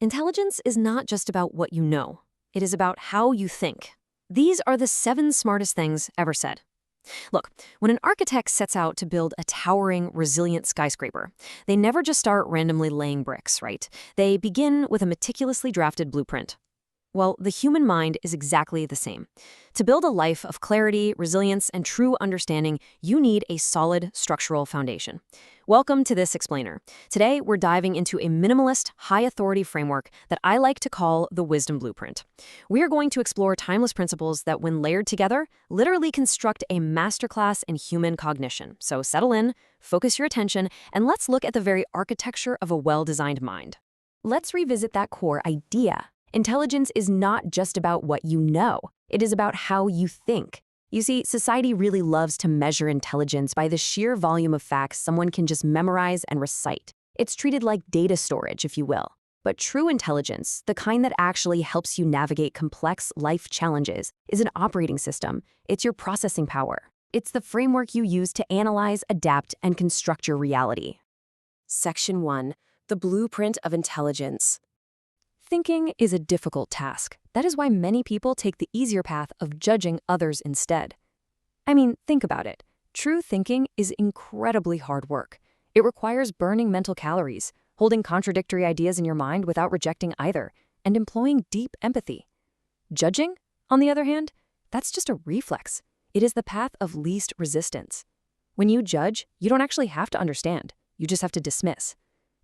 Intelligence is not just about what you know. It is about how you think. These are the 7 smartest things ever said. Look, when an architect sets out to build a towering, resilient skyscraper, they never just start randomly laying bricks, right? They begin with a meticulously drafted blueprint. Well, the human mind is exactly the same. To build a life of clarity, resilience, and true understanding, you need a solid structural foundation. Welcome to This Explainer. Today, we're diving into a minimalist, high-authority framework that I like to call the Wisdom Blueprint. We are going to explore timeless principles that, when layered together, literally construct a masterclass in human cognition. So settle in, focus your attention, and let's look at the very architecture of a well-designed mind. Let's revisit that core idea. Intelligence is not just about what you know. It is about how you think. You see, society really loves to measure intelligence by the sheer volume of facts someone can just memorize and recite. It's treated like data storage, if you will. But true intelligence, the kind that actually helps you navigate complex life challenges, is an operating system. It's your processing power. It's the framework you use to analyze, adapt, and construct your reality. Section 1. The Blueprint of Intelligence. Thinking is a difficult task. That is why many people take the easier path of judging others instead. I mean, think about it. True thinking is incredibly hard work. It requires burning mental calories, holding contradictory ideas in your mind without rejecting either, and employing deep empathy. Judging, on the other hand, that's just a reflex. It is the path of least resistance. When you judge, you don't actually have to understand. You just have to dismiss.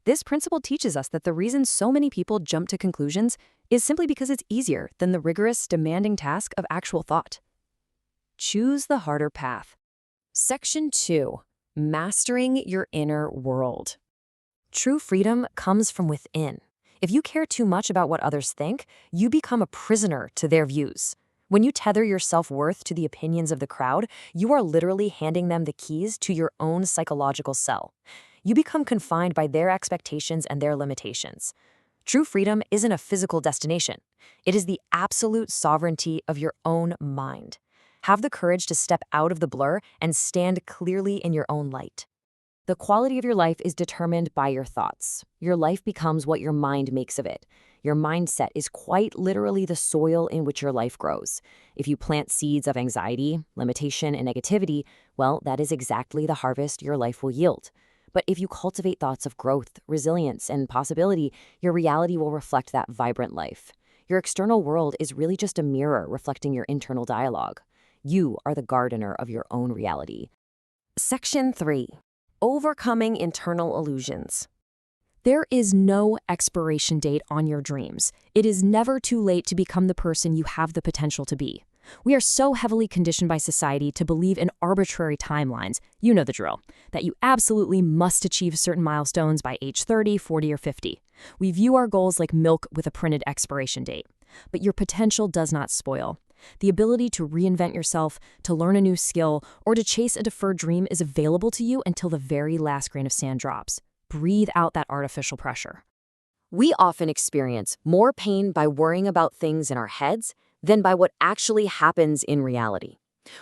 This principle teaches us that the reason so many people jump to conclusions is simply because it's easier than the rigorous, demanding task of actual thought. Choose the harder path. Section 2. Mastering your inner world. True freedom comes from within. If you care too much about what others think, you become a prisoner to their views. When you tether your self-worth to the opinions of the crowd, you are literally handing them the keys to your own psychological cell. You become confined by their expectations and their limitations. True freedom isn't a physical destination. It is the absolute sovereignty of your own mind. Have the courage to step out of the blur and stand clearly in your own light. The quality of your life is determined by your thoughts. Your life becomes what your mind makes of it. Your mindset is quite literally the soil in which your life grows. If you plant seeds of anxiety, limitation, and negativity, well, that is exactly the harvest your life will yield. But if you cultivate thoughts of growth, resilience, and possibility, your reality will reflect that vibrant life. Your external world is really just a mirror reflecting your internal dialogue. You are the gardener of your own reality. Section 3. Overcoming internal illusions. There is no expiration date on your dreams. It is never too late to become the person you have the potential to be. We are so heavily conditioned by society to believe in arbitrary timelines, you know the drill, that you absolutely must achieve certain milestones by age 30, 40, or 50. We view our goals like milk with a printed expiration date. But your potential does not spoil. The ability to reinvent yourself, to learn a new skill, or to chase a deferred dream is available to you until the very last grain of sand drops. Breathe out that artificial pressure. We often experience more pain by worrying about things in our heads than by what actually happens in reality.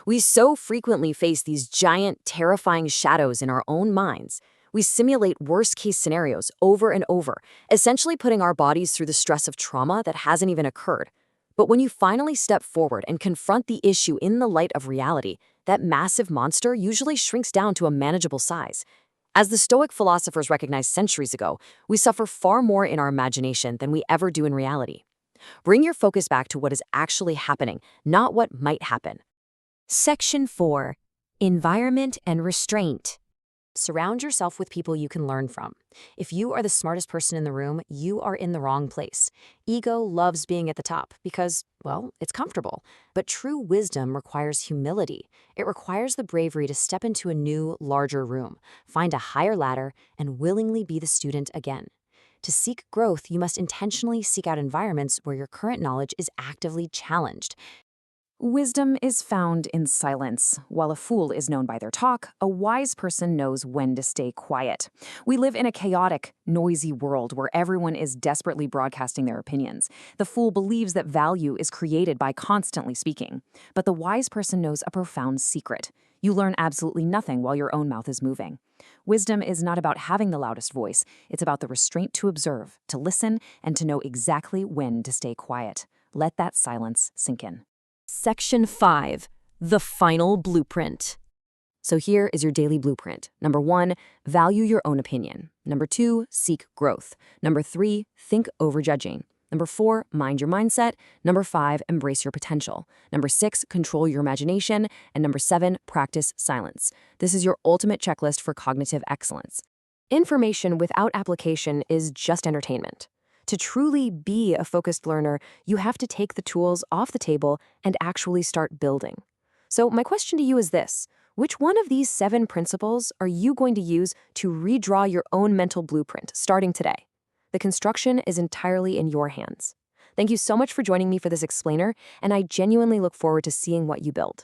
We so frequently face these giant, terrifying shadows in our own minds. We simulate worst-case scenarios over and over, essentially putting our bodies through the stress of trauma that hasn't even occurred. But when you finally step forward and confront the issue in the light of reality, that massive monster usually shrinks down to a manageable size. As the Stoic philosophers recognized centuries ago, we suffer far more in our imagination than we ever do in reality. Bring your focus back to what is actually happening, not what might happen. Section 4. Environment and restraint. Surround yourself with people you can learn from. If you are the smartest person in the room, you are in the wrong place. Ego loves being at the top because, well, it's comfortable. But true wisdom requires humility. It requires the bravery to step into a new, larger room, find a higher ladder, and willingly be the student again. To seek growth, you must intentionally seek out environments where your current knowledge is actively challenged. Wisdom is found in silence. While a fool is known by their talk, a wise person knows when to stay quiet. We live in a chaotic, noisy world where everyone is desperately broadcasting their opinions. The fool believes that value is created by constantly speaking. But the wise person knows a profound secret. You learn absolutely nothing while your own mouth is moving. Wisdom is not about having the loudest voice. It's about the restraint to observe, to listen, and to know exactly when to stay quiet. Let that silence sink in. Section 5. The final blueprint. So here is your daily blueprint. Number 1, value your own opinion. Number 2, seek growth. Number 3, think over judging. Number 4, mind your mindset. Number 5, embrace your potential. Number 6, control your imagination. And number 7, practice silence. This is your ultimate checklist for cognitive excellence. Information without application is just entertainment. To truly be a focused learner, you have to take the tools off the table and actually start building. So my question to you is this: which one of these 7 principles are you going to use to redraw your own mental blueprint starting today? The construction is entirely in your hands. Thank you so much for joining me for this explainer, and I genuinely look forward to seeing what you build.